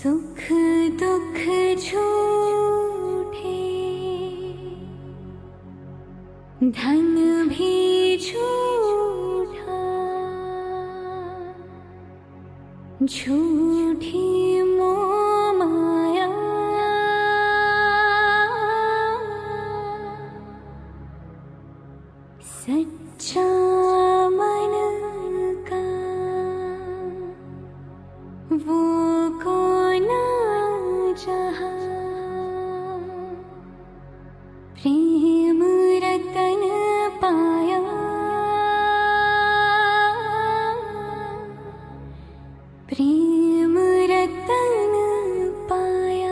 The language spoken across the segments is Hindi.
सुख दुख झूठे, धन भी झूठा, झूठी मोह माया, सच्चा मन का वो कौन जहाँ, प्रेम रतन पाया, प्रेम रतन पाया।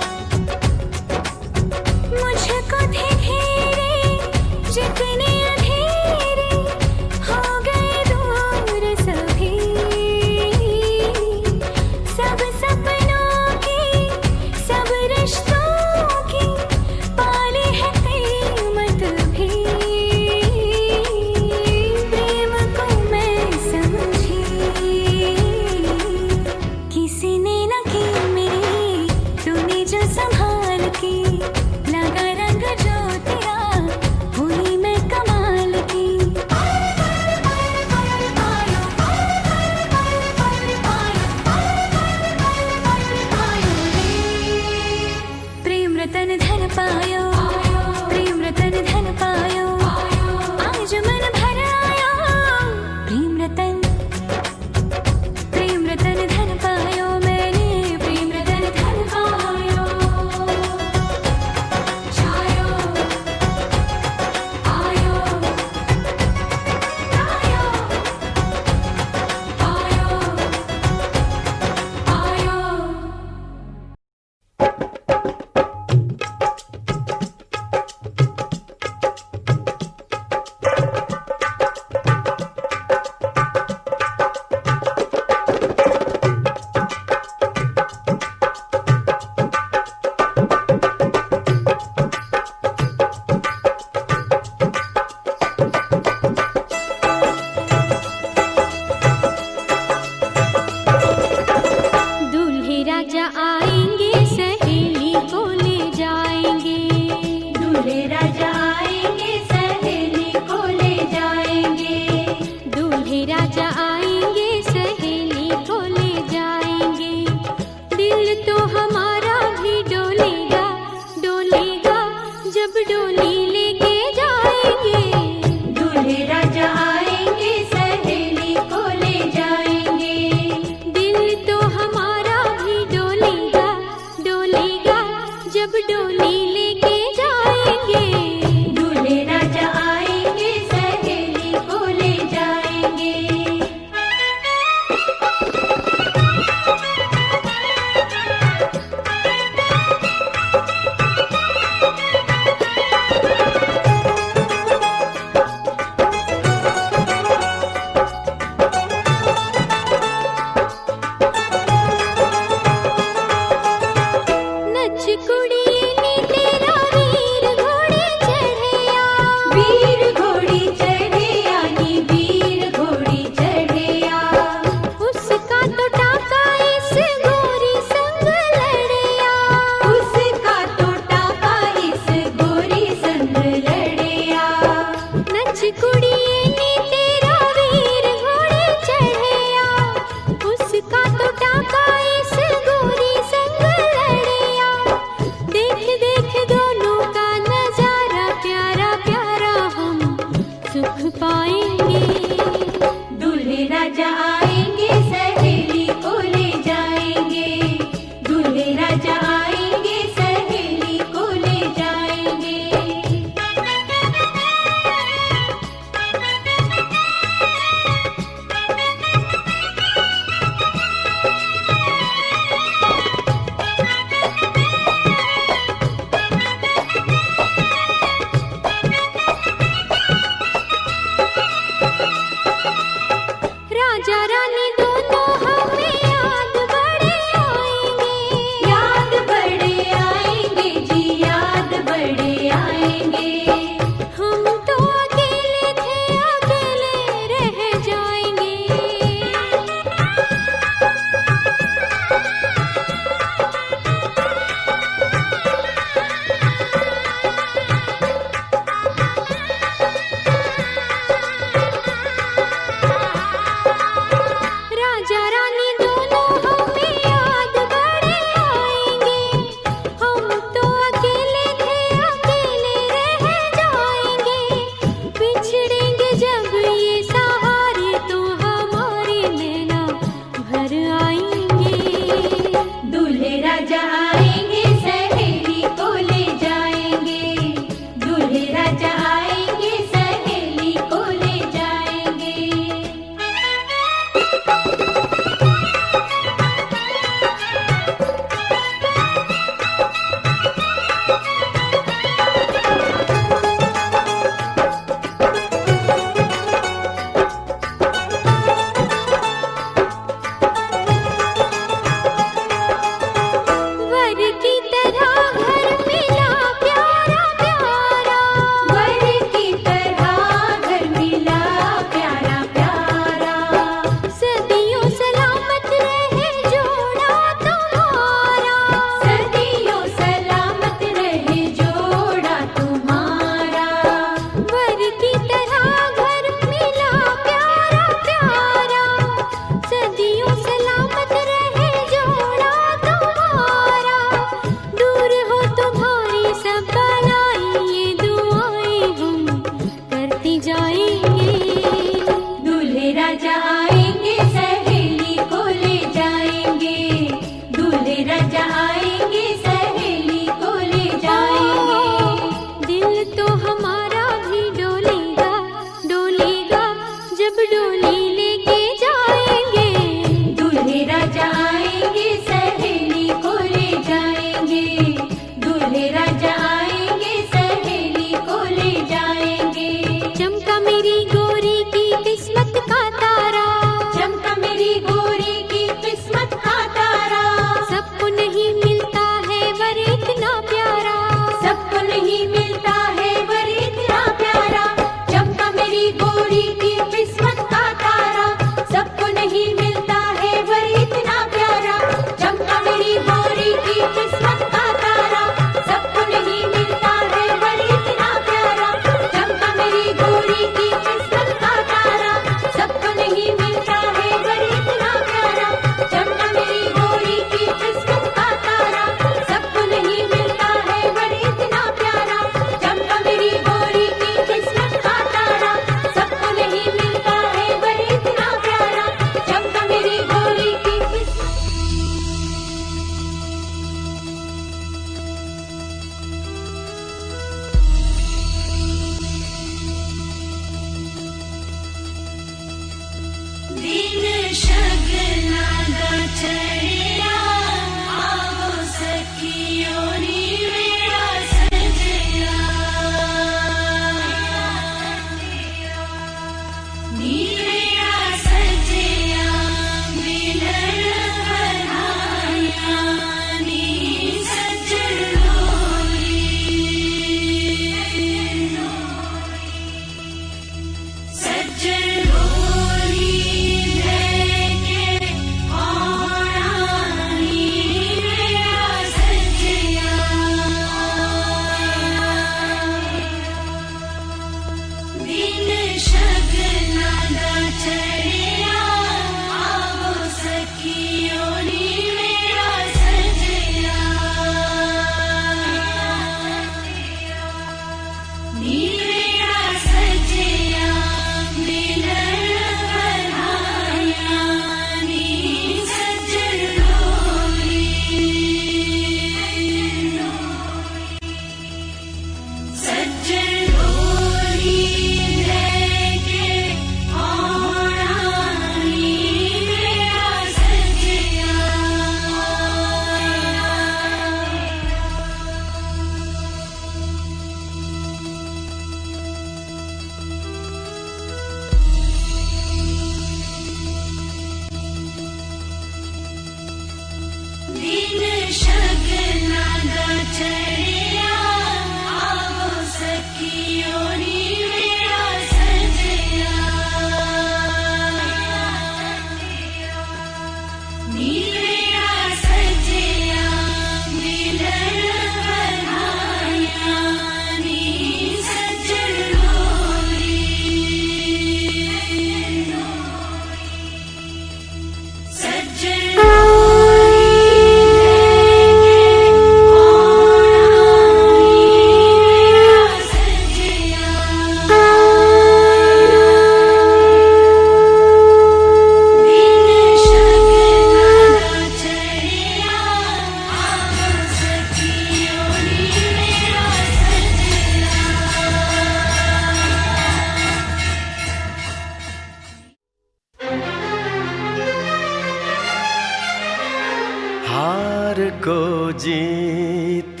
हार को जीत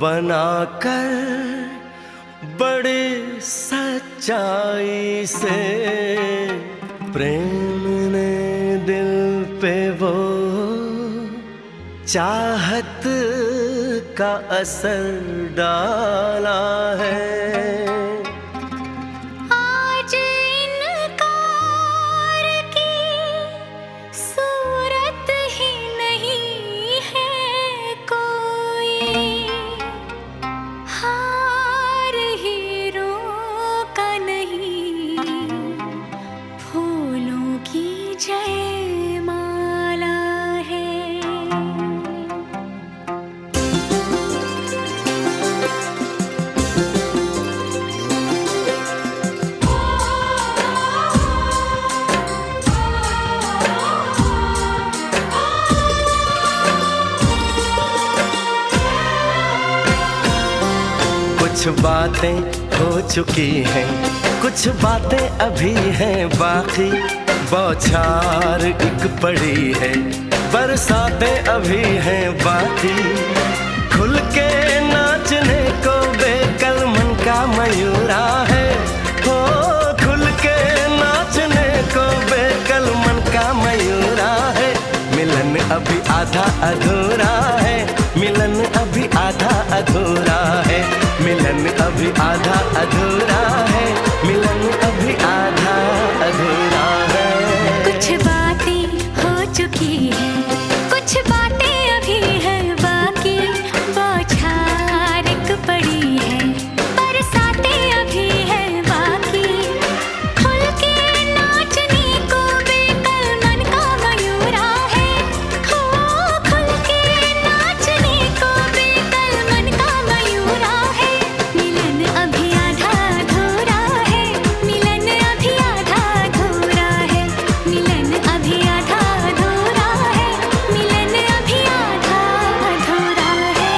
बनाकर बड़े सच्चाई से प्रेम ने दिल पे वो चाहत का असर डाला है। कुछ बातें हो चुकी हैं, कुछ बातें अभी हैं बाकी, बौछार एक पड़ी है, बरसातें अभी हैं बाकी। खुल के नाचने को बेकल मन का मयूरा है, हो खुल के नाचने को बेकल मन का मयूरा है। मिलन अभी आधा अधूरा है, मिलन अभी आधा अधूरा है, मिलन अभी आधा अधूरा है, मिलन अभी आधा अधूरा है। कुछ बातें हो चुकी हैं, कुछ बातें अभी हैं बाकी, बौछार एक पड़ी है, बरसातें अभी हैं बाकी। खुल के नाचने को बेकल मन का मयूरा है, हो खुल के नाचने को बेकल मन का मयूरा है। मिलन अभी आधा अधूरा है, मिलन अभी आधा अधूरा है, मिलन अभी आधा अधूरा है, मिलन अभी आधा अधूरा है।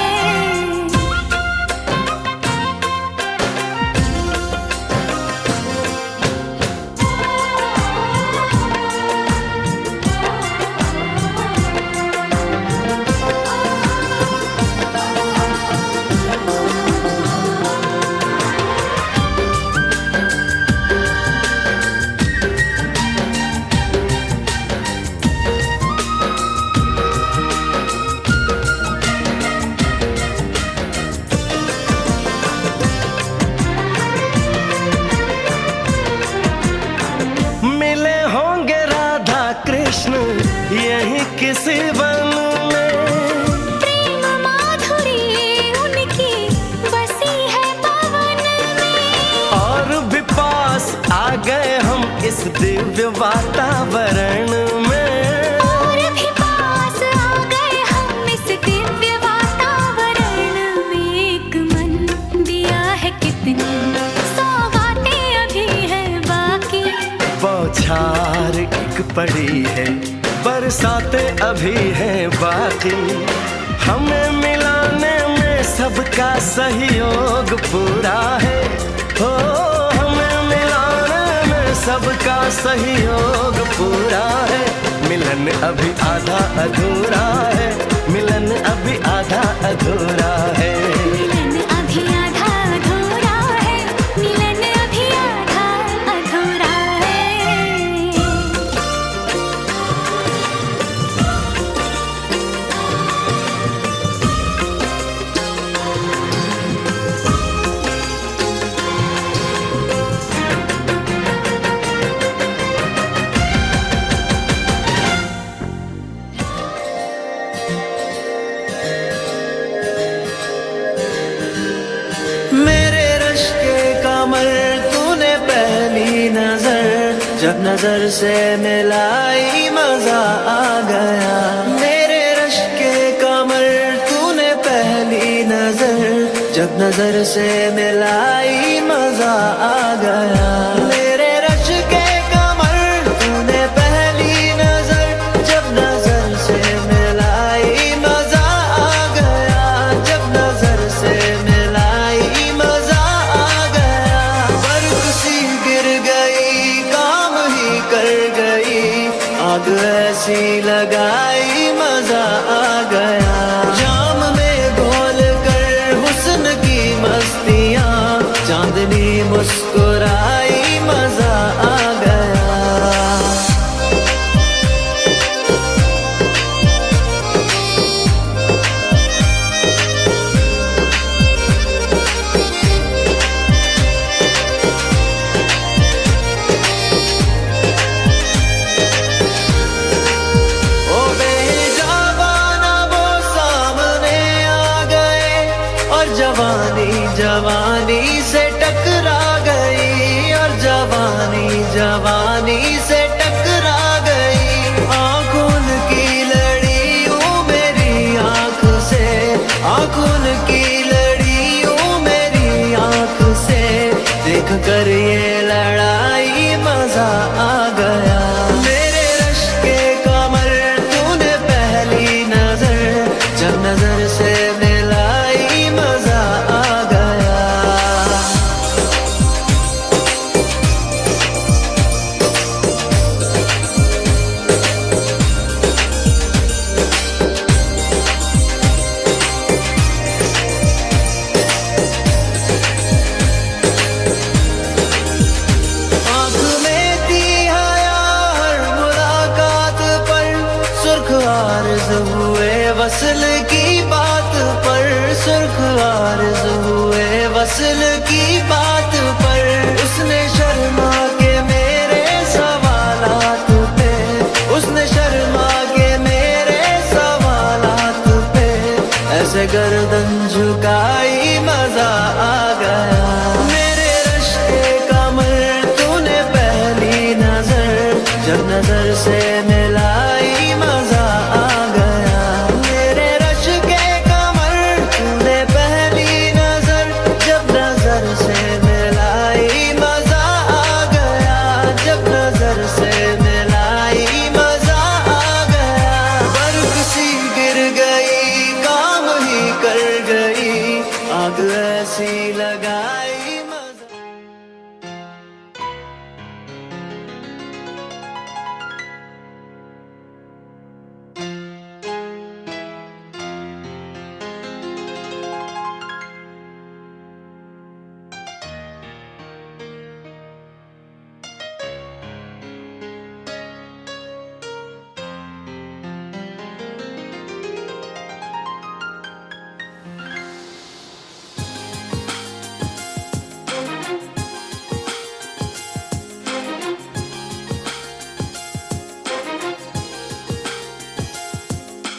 मिले होंगे राधा कृष्ण यही किसी वन में, प्रेम माधुरी उनकी बसी है पवन में, और भी पास आ गए हम इस दिव्य वातावरण में, और भी पास आ गए हम इस दिव्य वातावरण में। एक मन दिया है कितनी सौगातें अभी हैं बाकी, बौछार एक पड़ी है, बरसातें अभी हैं बाकी। हमें मिलाने में सबका सहयोग पूरा है, हो हमें मिलाने में सबका सहयोग पूरा है। मिलन अभी आधा अधूरा है, मिलन अभी आधा अधूरा है। मिलन अभी आधा अधूरा है, मिलन अभी आधा अधूरा है। जब नजर से मिलाई मजा आ गया। मेरे रश के कमर तूने पहली नजर, जब नजर से मिलाई मजा आ गया। मेरे रश के कमर तूने पहली नजर, जब नजर से मिलाई मजा आ गया। जब नजर से मिलाई मजा आ गया। बर्फ सी गिर गई, काम ही कर गई, आग ऐसी लगाई मजा आ गया। जाम में घोल कर हुस्न की मस्तियाँ, चांदनी मुस्कुराई मजा आ गया। ओ बेजाबाना वो सामने आ गए, और जवानी जवानी से टकरा गई, और जवानी जवानी से टकरा गई। आंखों की लड़ी यूं मेरी आंख से, आंखों की लड़ी यूं मेरी आंख से, देख कर ये लड़ाई मजा आ गया। मेरे रश के कमर तूने पहली नजर, जब नजर से मिलाई मजा आ गया। आँख में थी हया हर मुलाकात पर, सुर्ख आरज़ हुए वसल की बात पर, सुर्ख आरज़ हुए वसल की बात पर। उसने शर्मा के मेरे सवालात पे, उसने शर्मा के मेरे सवालात पे, ऐसे गर्दन झुकाई मजा आ गया। मेरे रश के कमर तूने पहली नजर, जब नजर से मिलाई मजा आ गया। मेरे रश के कमर तूने पहली नजर, जब नजर से मिलाई मजा आ गया। जब नजर से मिलाई मजा आ गया। बर्फ सी गिर गई, काम ही कर गई, आग ऐसी लगाई मजा।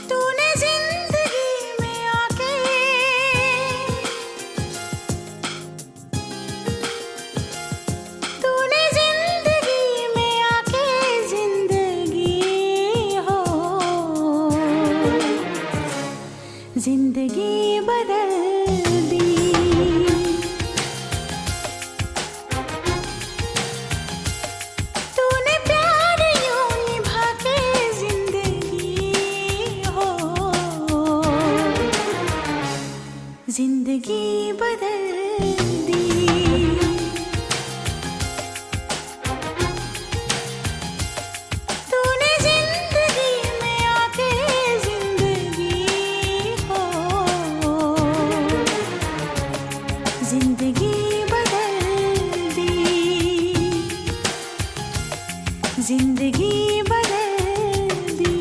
तूने जिंदगी में आके, तूने जिंदगी में आके जिंदगी हो, जिंदगी बदल दी। तूने प्यार यूं निभा के जिंदगी हो, जिंदगी बदल दी। तूने जिंदगी में आके जिंदगी हो, जिंदगी बदल दी, जिंदगी बदल दी।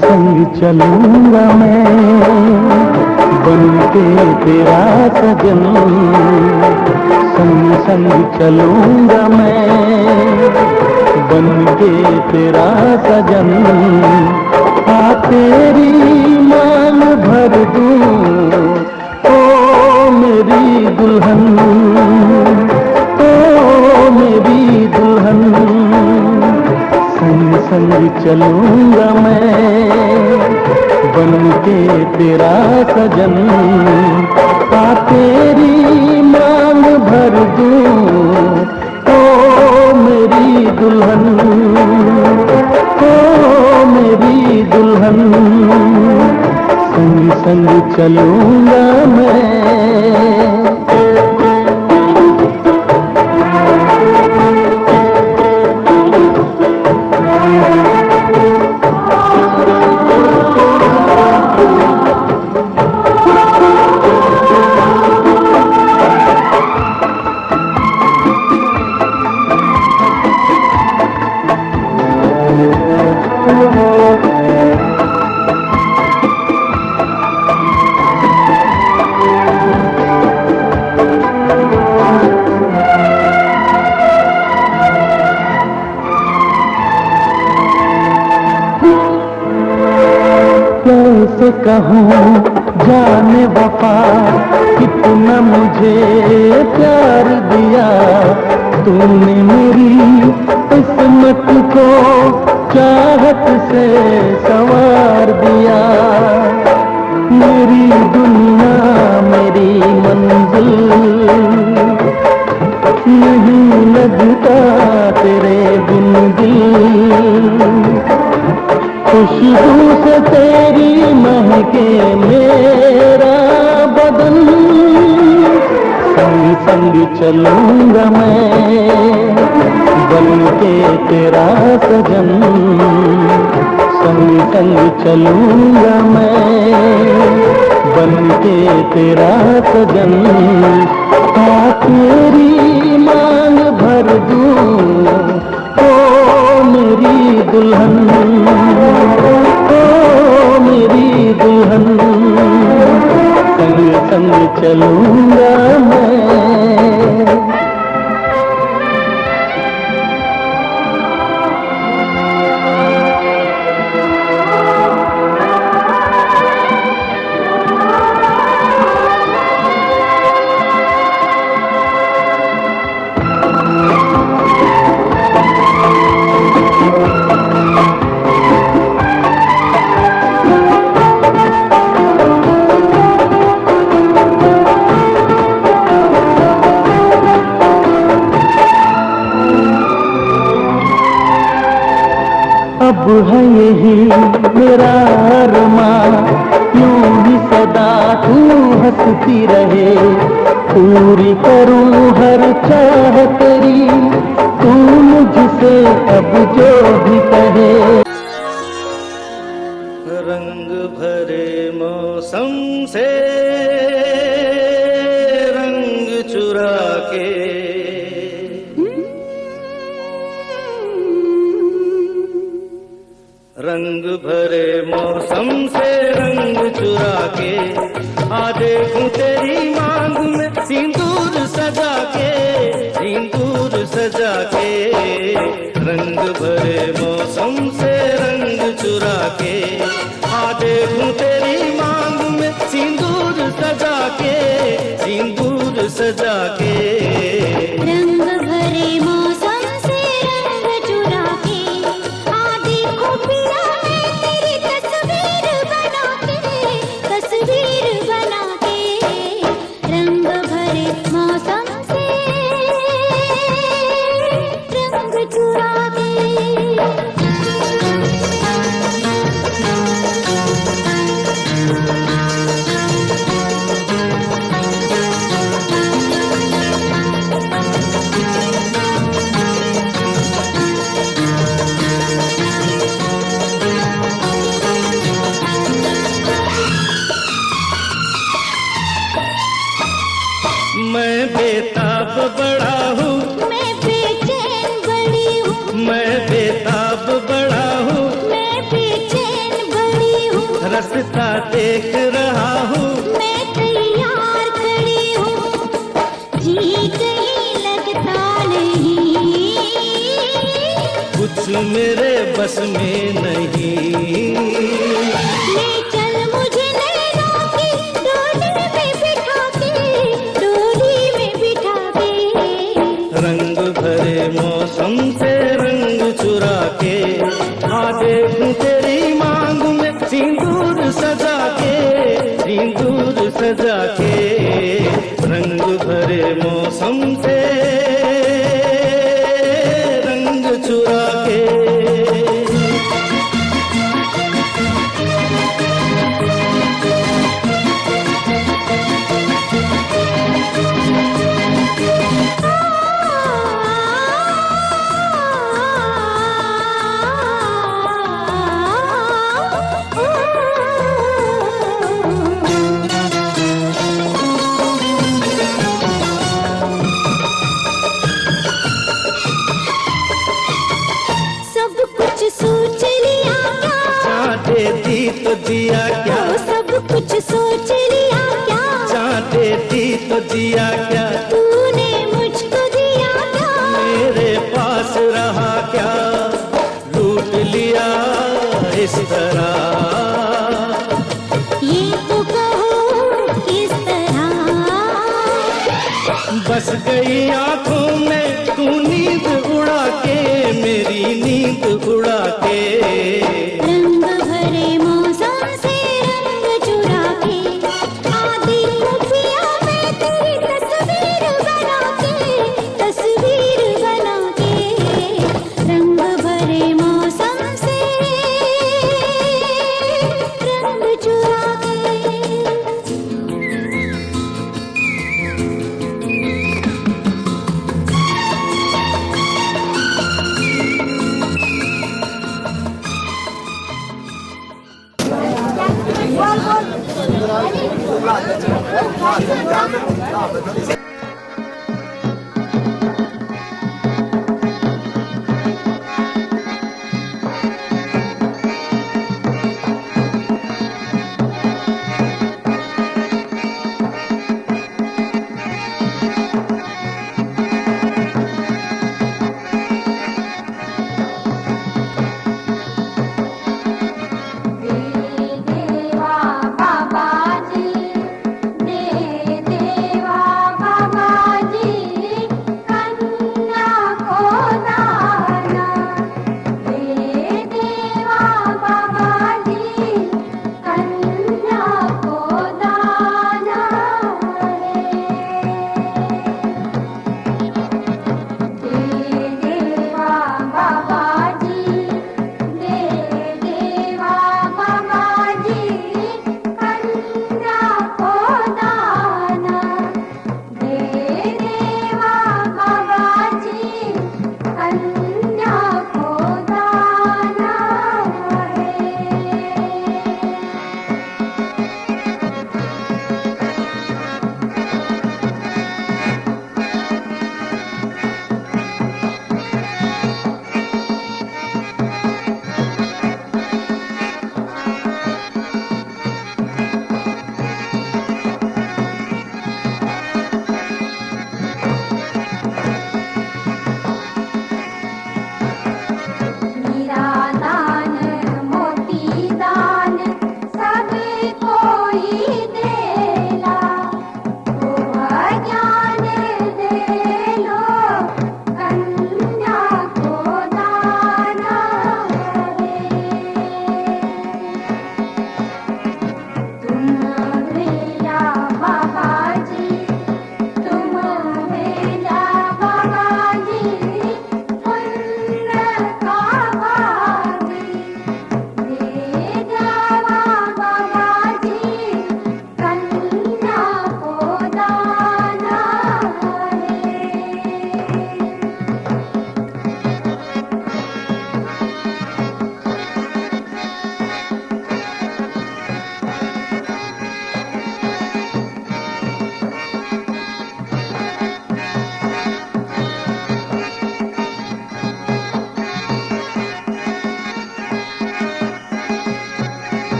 संग चलूंगा मैं बन के तेरा सजन, संग संग चलूंगा मैं बन के तेरा सजन। आ तेरी मांग भर दूं ओ मेरी दुल्हन, ओ मेरी दुल्हन। संग संग चलूंगा मैं बन के तेरा सजन। आ तेरी मांग भर दूं ओ मेरी दुल्हन, ओ मेरी दुल्हन। संग संग चलूंगा मैं। कैसे कहूँ जाने वफा कितना मुझे प्यार दिया तूने मेरी किस्मत को चाहत से संवार दिया। मेरी दुनिया मेरी मंजिल नहीं लगता तेरे बिन दिल। खुशबू से तेरी महके मेरा बदन। संग संग चलूंगा मैं बन के तेरा सजन। संग संग चलूंगा मैं बन के तेरा सजन। आ तेरी मांग भर दूं ओ मेरी दुल्हन, ओ मेरी दुल्हन। संग संग चलूंगा मैं। अब है यही मेरा अरमां, यूं ही सदा तू हंसती रहे। पूरी करूं हर चाह तेरी, तू मुझसे अब जो भी कहे। रंग भरे मौसम से रंग चुरा के, रंग भरे मौसम से रंग चुरा के, आ देखूं तेरी मांग में सिंदूर सजा के, सिंदूर सजा के। रंग भरे मौसम से रंग चुरा के, आ देखूं तेरी मांग में सिंदूर सजा के, सिंदूर सजा के। रंग भरे मौसम से रंग चुरा के, आ देखो पिया मैं तेरी तस्वीर बना के, तस्वीर बना के। रंग भरे मौसम से रंग चुरा के। देख रहा हूँ। मैं तैयार खड़ी हूँ, जी कहीं लगता नहीं, कुछ मेरे बस में नहीं। ले चल मुझे नैनों की डोली में बिठा के, डोली में बिठा के। रंग भरे मौसम से रंग चुरा के, आ देखूं तेरी मांग में सिंदूर सजा के, सिंदूर सजा के। रंग भरे मौसम से रंग चुरा के। सब कुछ सोच लिया क्या, चाहते थी तो दिया क्या, सब कुछ सोच लिया क्या, चाहते थी तो दिया क्या, तूने मुझको दिया क्या, मेरे पास रहा क्या, लूट लिया इस तरह। ये तो कहो किस तरह, बस गई आंखों में तू नींद उड़ा के, मेरी नींद उड़ा के। रंग भरे मौसम से रंग चुरा के, आधी खुफिया में तेरी तस्वीर बना के, तस्वीर बना के। रंग भरे मौसम से रंग चुरा के। देवा बाबा जी, दे देवा बाबा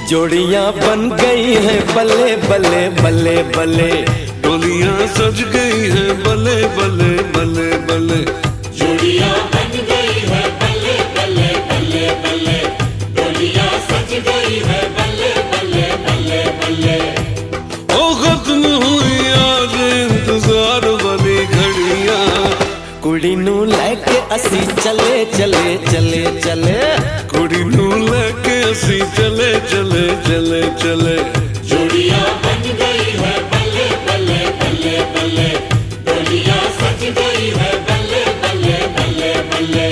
जोड़ियां बन गई हैं बल्ले बल्ले बल्ले बल्ले, डोलियां सज गई हैं बल्ले बल्ले बल्ले बल्ले। जोड़ियां बन गई है बल्ले बल्ले बल्ले बल्ले, डोलियां सज गई है बल्ले बल्ले बल्ले बल्ले। ओ खत्म हुई आज इंतजार वाली घड़ियां, कुड़ी नू लेके असी चले चले चले चले, कुड़ी नू लेके असी चले चले चले चले। जोड़ियां बन गई है बल्ले बल्ले बल्ले बल्ले, डोलियां सज गई है बल्ले बल्ले बल्ले बल्ले।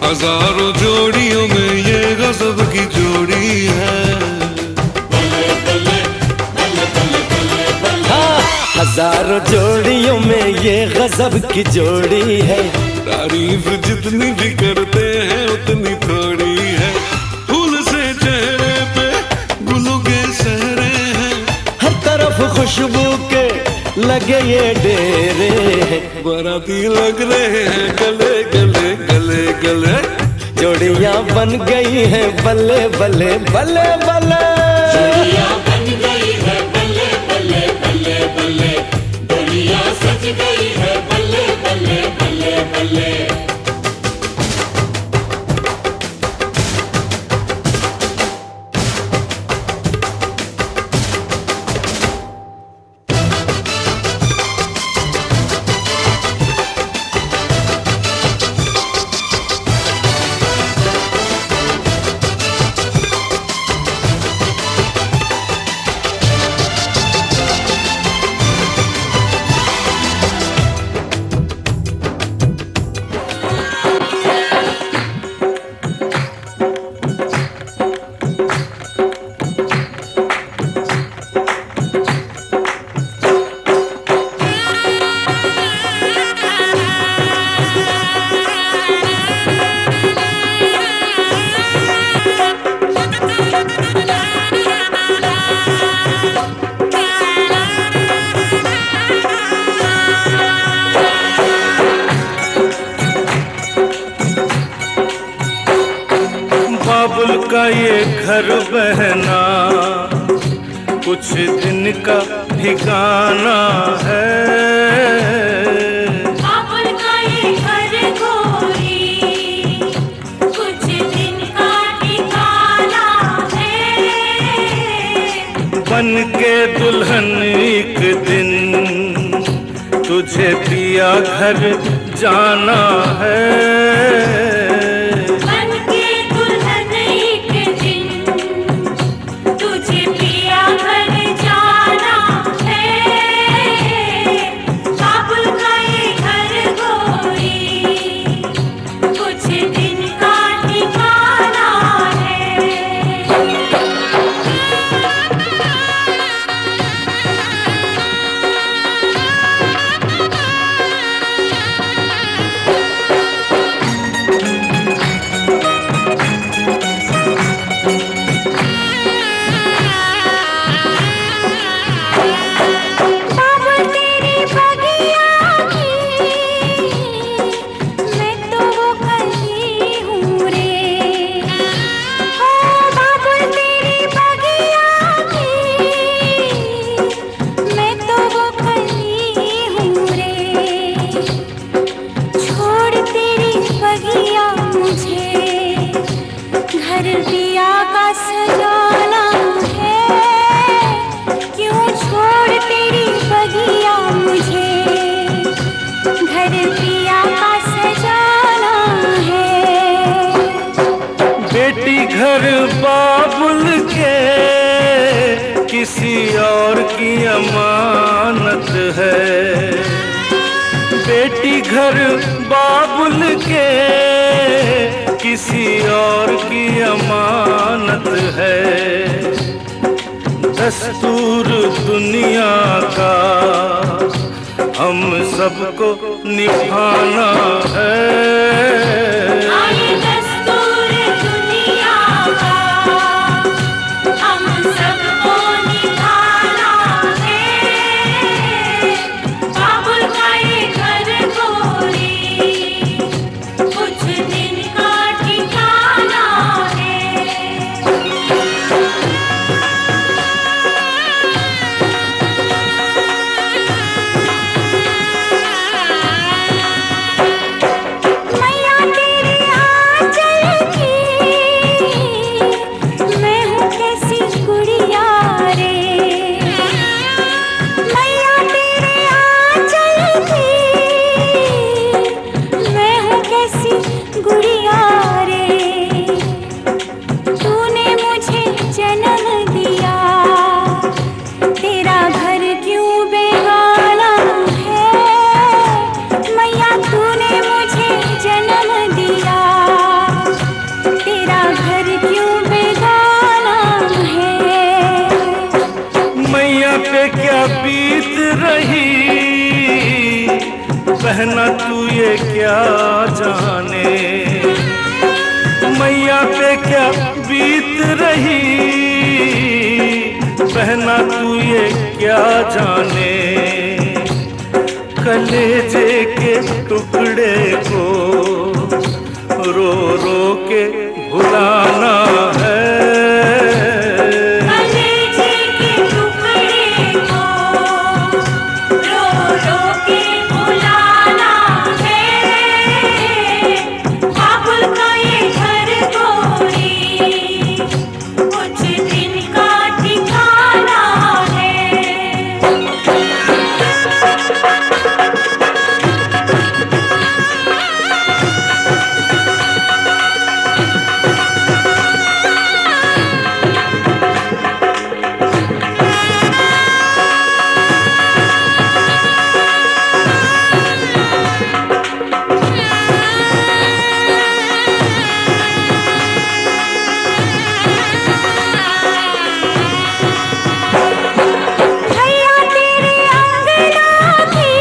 हजारों जोड़ियों में ये गजब की जोड़ी है। हाँ, हजारों जोड़ियों में ये गजब की जोड़ी है। तारीफ जितनी भी करते हैं उतनी थोड़ी है। फूल से चेहरे पे गुलों के सहरे हैं, हर तरफ खुशबू के लगे ये डेरे हैं। बाराती लग रहे हैं गले गले गले गले। जोड़ियां बन गई हैं बल्ले बल्ले बल्ले बल्ले। जोड़ियां बन गई है बल्ले बल्ले बल्ले बल्ले, डोलियां सज गई है बल्ले बल्ले बल्ले बल्ले। बाबुल का ये घर बहना कुछ दिन का ठिकाना है। बाबुल का ये घर गोरी कुछ दिन का ठिकाना है। बन के दुल्हन एक दिन तुझे पिया घर जाना है। घर बाबुल के किसी और की अमानत है। बेटी घर बाबुल के किसी और की अमानत है। दस्तूर दुनिया का हम सबको निभाना है। दस्तूर दुनिया का हम सबको निभाना है। बाबुल का ये घर गोरी कुछ दिन का ठिकाना है। मैया तेरे आंचल की मैं हूँ कैसी गुड़िया रे। मैया तेरे आंचल की मैं हूँ कैसी गुड़िया रे। तूने मुझे जन्म दिया तेरा घर क्यों बेगाना है। मैया तूने मुझे जन्म दिया तेरा घर क्यों बेगाना है। मैया पे क्या बीत रही बहना तू ये क्या जाने। मैया पे क्या बीत रही बहना तू ये क्या जाने। कलेजे के टुकड़े को रो रो के भुलाना है। कलेजे के टुकड़े को रो रो के भुलाना है। बाबुल का ये घर गोरी कुछ दिन का ठिकाना है। भैया तेरे अंगना की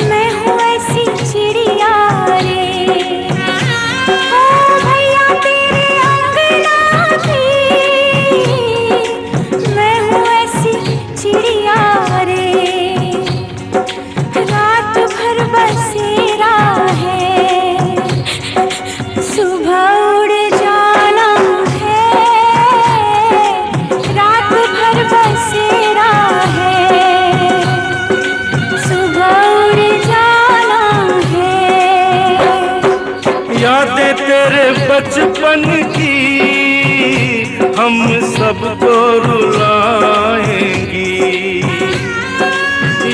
मैं हूँ ऐसी चिड़िया रे। ओ भैया तेरे अंगना की मैं हूँ ऐसी चिड़िया रे। रात भर बसेरा है सुबह उड़ जाना है। रात भर बसेरा है सुबह उड़ जाना है। यादें तेरे बचपन की हम सबको रुलाएंगी।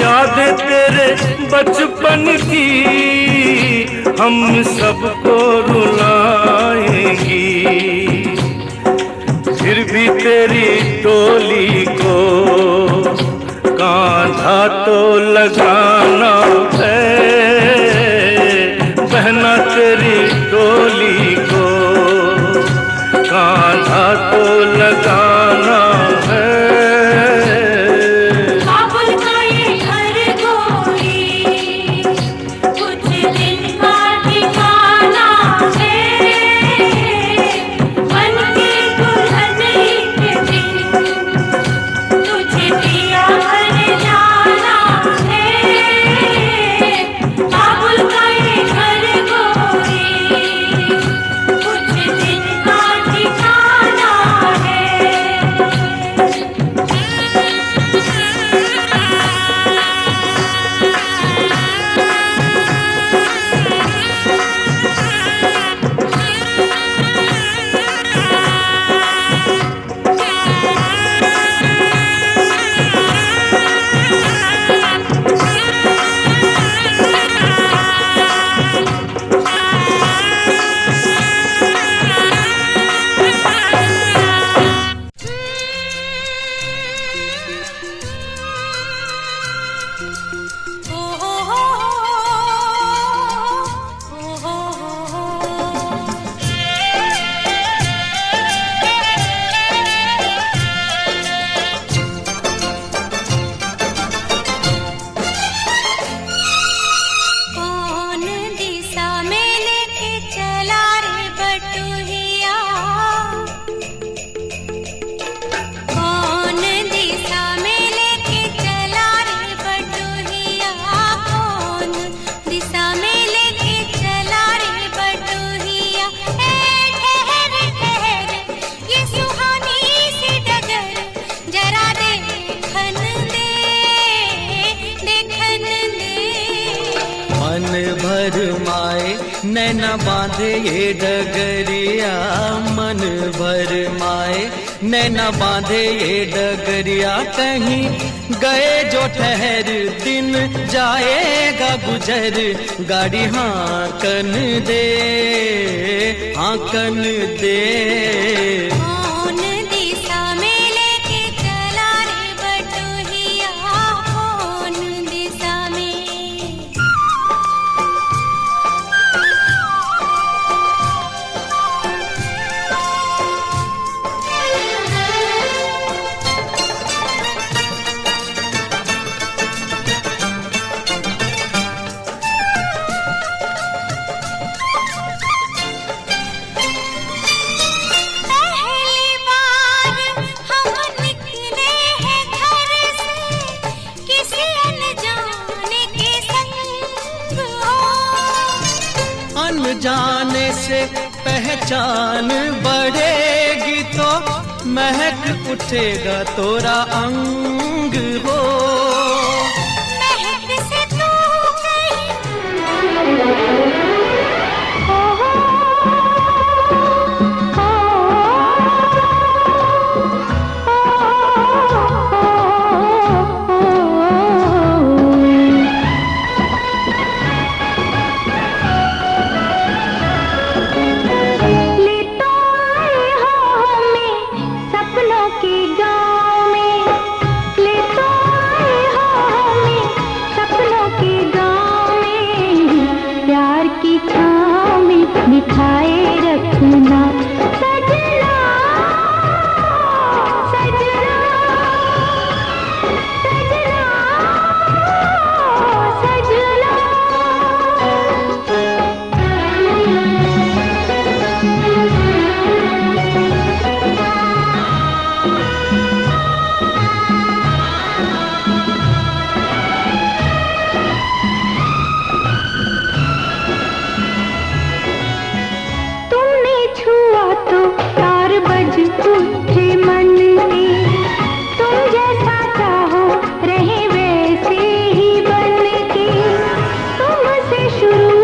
यादें तेरे बचपन की हम सबको रुलाएंगी। फिर भी तेरी डोली को कांधा तो लगाना है। बहना तेरी डोली को कांधा तो लगाना है। बाबुल का ये घर गोरी कुछ दिन का ठिकाना है। बन के दुल्हन एक दिन तुझे दिया घर जाना है। बाबुल का ये घर गोरी नैना बांधे ये डगरिया मन भर माए, नैना बांधे ये डगरिया कहीं गए जो ठहर, दिन जाएगा गुजर, गाड़ी हांकन दे, हांकन दे। कौन दिशा में लेके चला रे बटोहिया, कौन दिशा में। पहली बार हम निकले हैं घर से, किसी अनजाने के संग हो। अनजाने से पहचान बढ़ेगी तो महक उठेगा तोरा अंग हो। महक से तू कहीं ले तो आए हो हमें सपनों के गाँव में, ले तो आए हो हमें सपनों के गाँव में, प्यार की छाँव में बिठाए रखना सजना, सजना, सजना, तुमने छुआ तो तार बज उठे मन में, तुम जैसा चाहो रहे वैसे ही बन के, तुमसे शुरू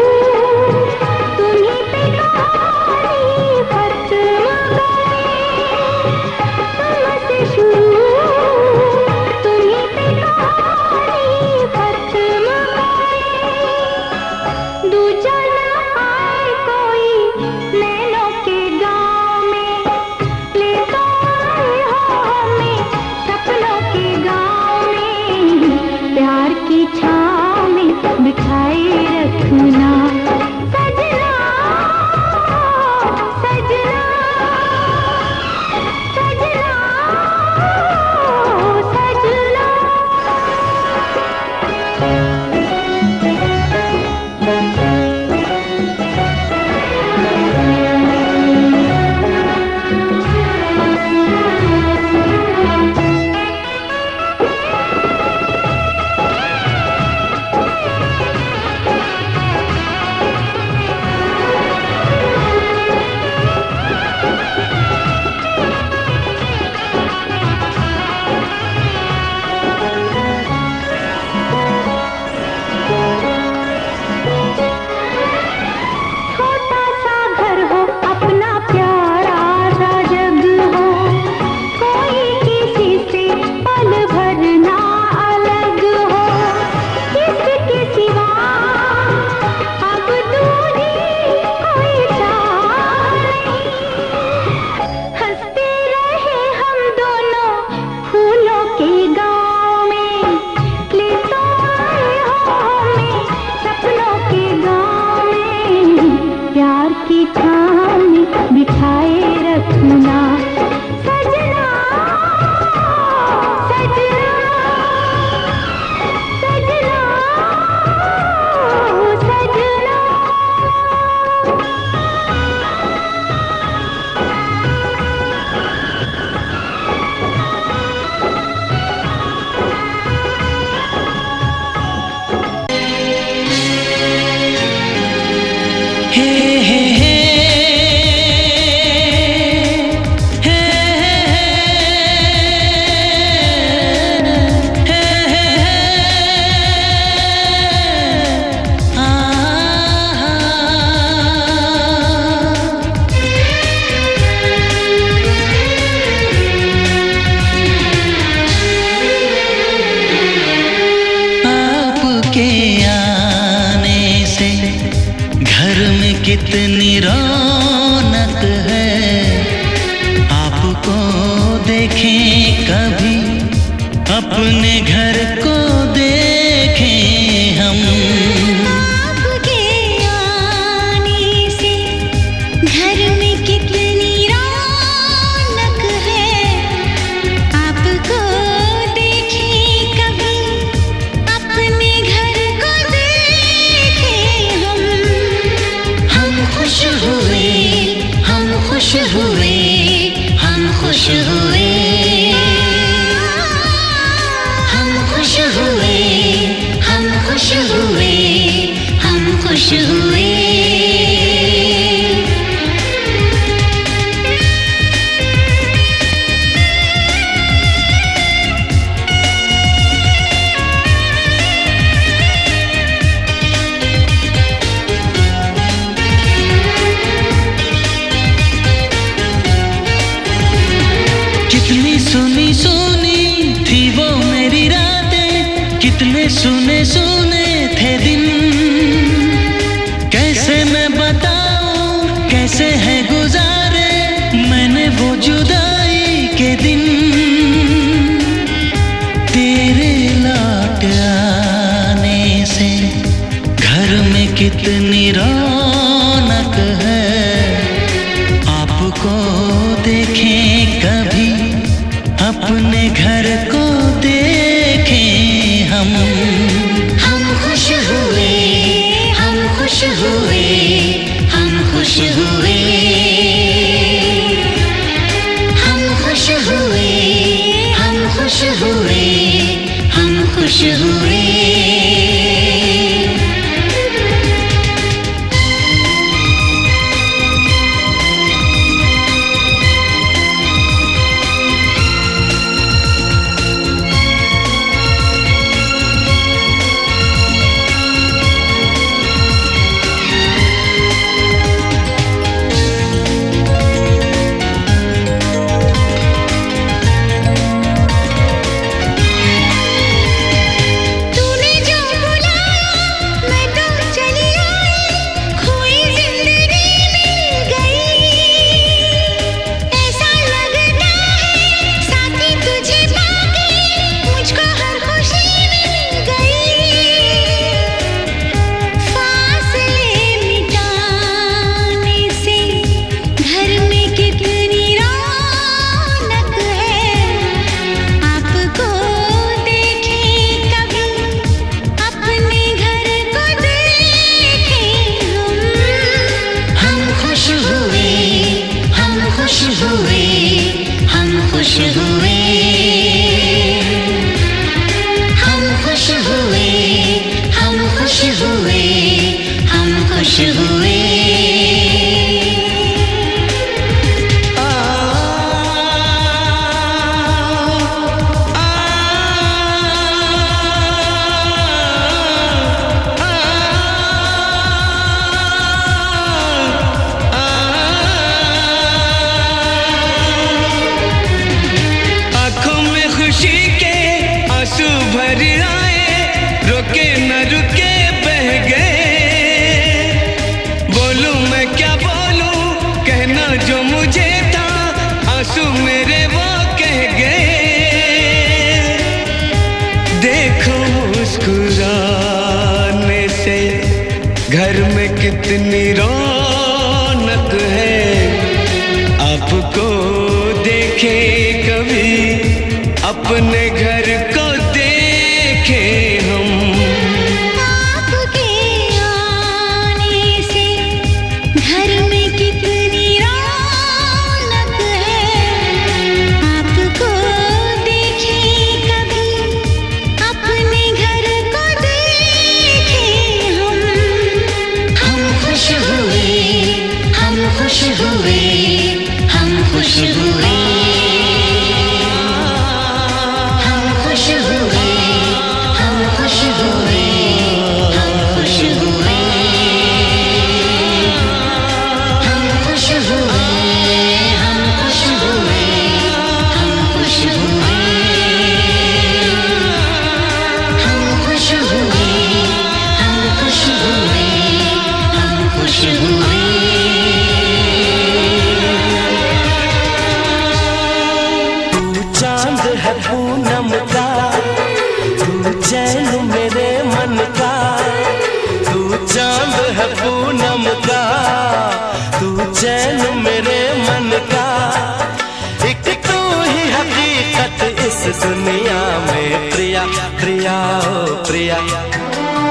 तुम्हीं पे कहानी खत्म करे, तुमसे शुरू तुम्हीं पे कहानी खत्म करे। दूजा ना आए कोई नैनों के गाँव में, ले तो कितनी रौनक है, आपको देखें कभी, अपने घर को देखें हम। आपके आने से घर में कितनी रौनक है, आपको देखें कभी, अपने घर को देखें हम। हम खुश हुए, हम खुश हुए, हम खुश हुए, हम खुश हुए, हम खुश हुए, हम खुश हुए। कितनी सुनी सुनी थी वो मेरी रातें, कितने सुने सुने थे दिन। कैसे मैं बताऊं कैसे है गुजारे मैंने वो जुदाई के दिन। तेरे लौट आने से घर में कितनी रौनक है, आपको देखें कभी, अपने घर को देखें हम। हम खुश हुए, हम खुश हुए, हम खुश हुए, हम खुश हुए, हम खुश हुए, हम खुश हुए। तूने जो बुलाया मैं तो चली आई, खोई जिंदगी मिल गई। ऐसा लगता है साथी तुझे पाके मुझको हर खुशी मिल गई। फासले मिटाने से घर में कितनी रौनक है, आपको देखें कभी, अपने घर को देखें हम। हम खुश हुए, हम खुश हुए, हम खुश हुए, हम खुश हुए, हम खुश हुए, हम खुश हुए। आँखों में खुशी के आंसू भर आए, रुके न रुके बह गए। बोलूं मैं क्या बोलूं, कहना जो मुझे था, आंसू मेरे वो कह गए। देखो मुस्कुराने से घर में कितनी रौनक है, आपको देखे कभी, अपने घर को देखे हम। आपके आने से घर में कितनी रौनक है, आपको देखें कभी, अपने घर को देखें हम। हम खुश हुए, हम खुश हुए, हम खुश हुए, हम खुश है पूनम का, तू चैन मेरे मन का, तू चांद है पूनम का, तू चैन मेरे मन का, एक तू ही हकीकत इस दुनिया में। प्रिया प्रिया हो प्रिया,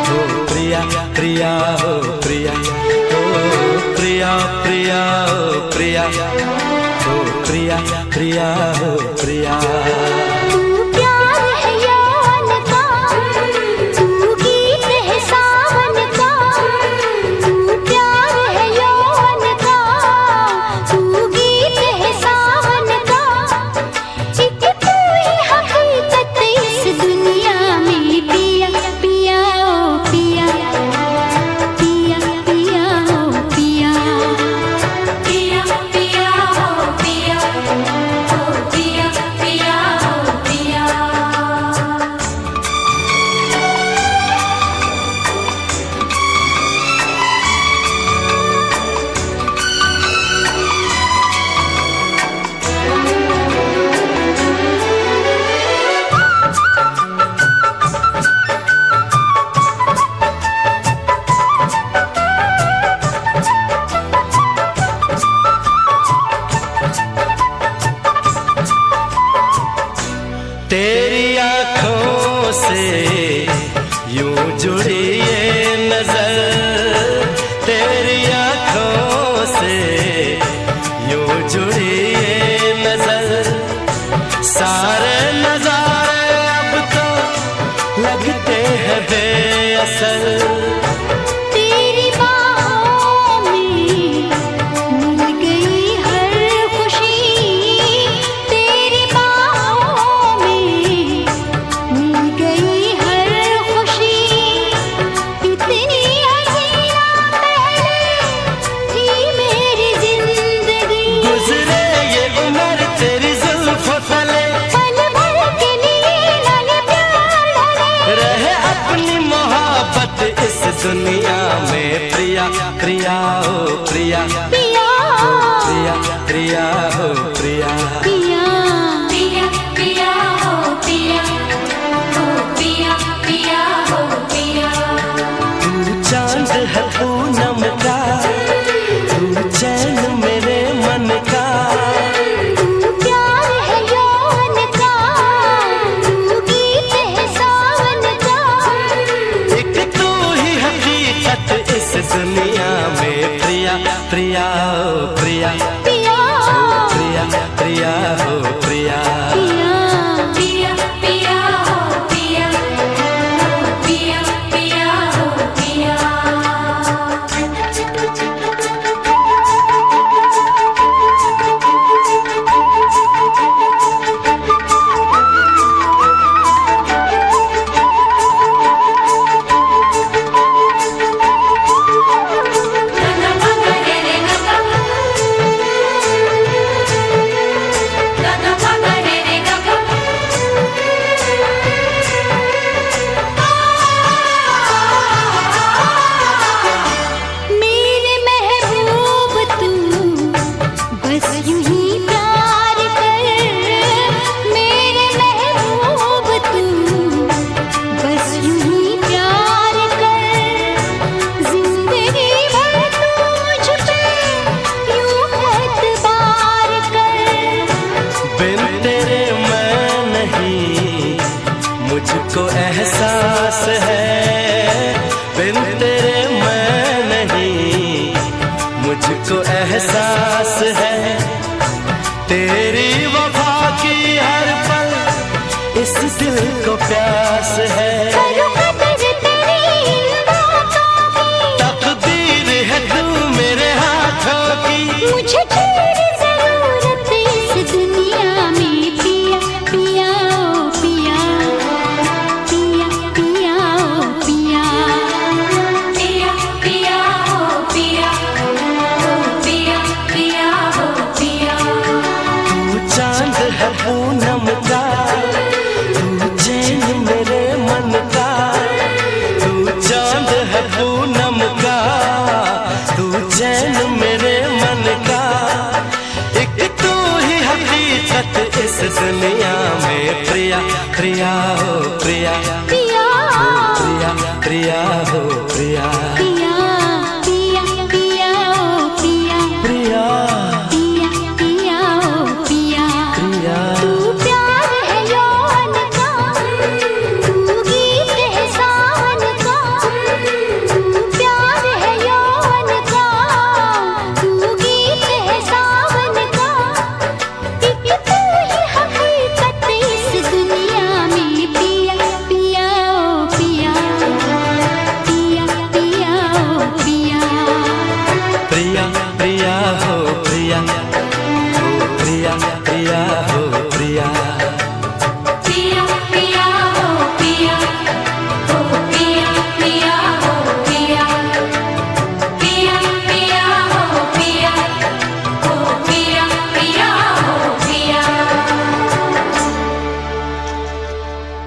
हो प्रिया प्रिया हो प्रिया, हो प्रिया प्रिया हो प्रिया, हो प्रिया प्रिया हो प्रिया। तू प्यार है यौवन का, तू गीत है सावन का, तू प्यार है यौवन का, तू गीत है सावन का, एक तू ही हकीकत इस दुनिया में। पिया पिया ओ पिया, पिया पिया ओ पिया, पिया पिया ओ पिया, ओ पिया पिया ओ पिया। तेरी आँखों से यूं जुड़ी ये नजर, तेरी आँखों से यूं जुड़ी ये नजर, सारे नजारे अब तो लगते हैं बेअसर। तेरी बाहों में मिल गई हर खुशी, तेरी बाहों में मिल गई हर खुशी, इतनी हसीना पहले थी मेरी जिंदगी। गुजरे ये उम्र तेरी जुल्फों तले, पल भर के लिए लगे प्यार डले, रहे अपनी मोहब्बत इस दुनिया में। प्रिया प्रिया हो प्रिया, पिया प्रिया प्रिया हो प्रिया। पिया पिया पिया हो पिया, ओ पिया पिया हो पिया। तू चांद है पूनम का, तू चैन मेरे मन का, तू प्यार है यौवन का, तू गीत है सावन का, एक तू ही हकीकत इस दुनिया में। प्रिया प्रिया हो प्रिया, पिया प्रिया प्रिया हो प्रिया। पिया पिया पिया हो पिया, ओ पिया पिया हो पिया। मेरे महबूब तू बस यूं ही प्यार कर, मेरे महबूब तू बस यूं ही प्यार कर, जिंदगी भर तू मुझ पे यूं एतबार कर। बिन तेरे मैं नहीं, मुझको एहसास है, बिन तेरे मैं नहीं, मुझको एहसास है। तेरी वफा की हर पल इस दिल को प्यास है। करूँ कदर तेरी इन बातों की, तकदीर है तू मेरे हाथों की, मुझे तेरी जरूरत इस दुनिया में। पिया पिया ओ पिया, पिया पिया ओ पिया, पिया पिया ओ पिया, ओ पिया पिया ओ पिया। तू चांद है पूनम का, तू चैन मेरे मन का, तू चांद है पूनम का, तू चैन मेरे मन का, एक तू ही हकीकत इस दुनिया में। प्रिया हो प्रिया, पिया प्रिया प्रिया हो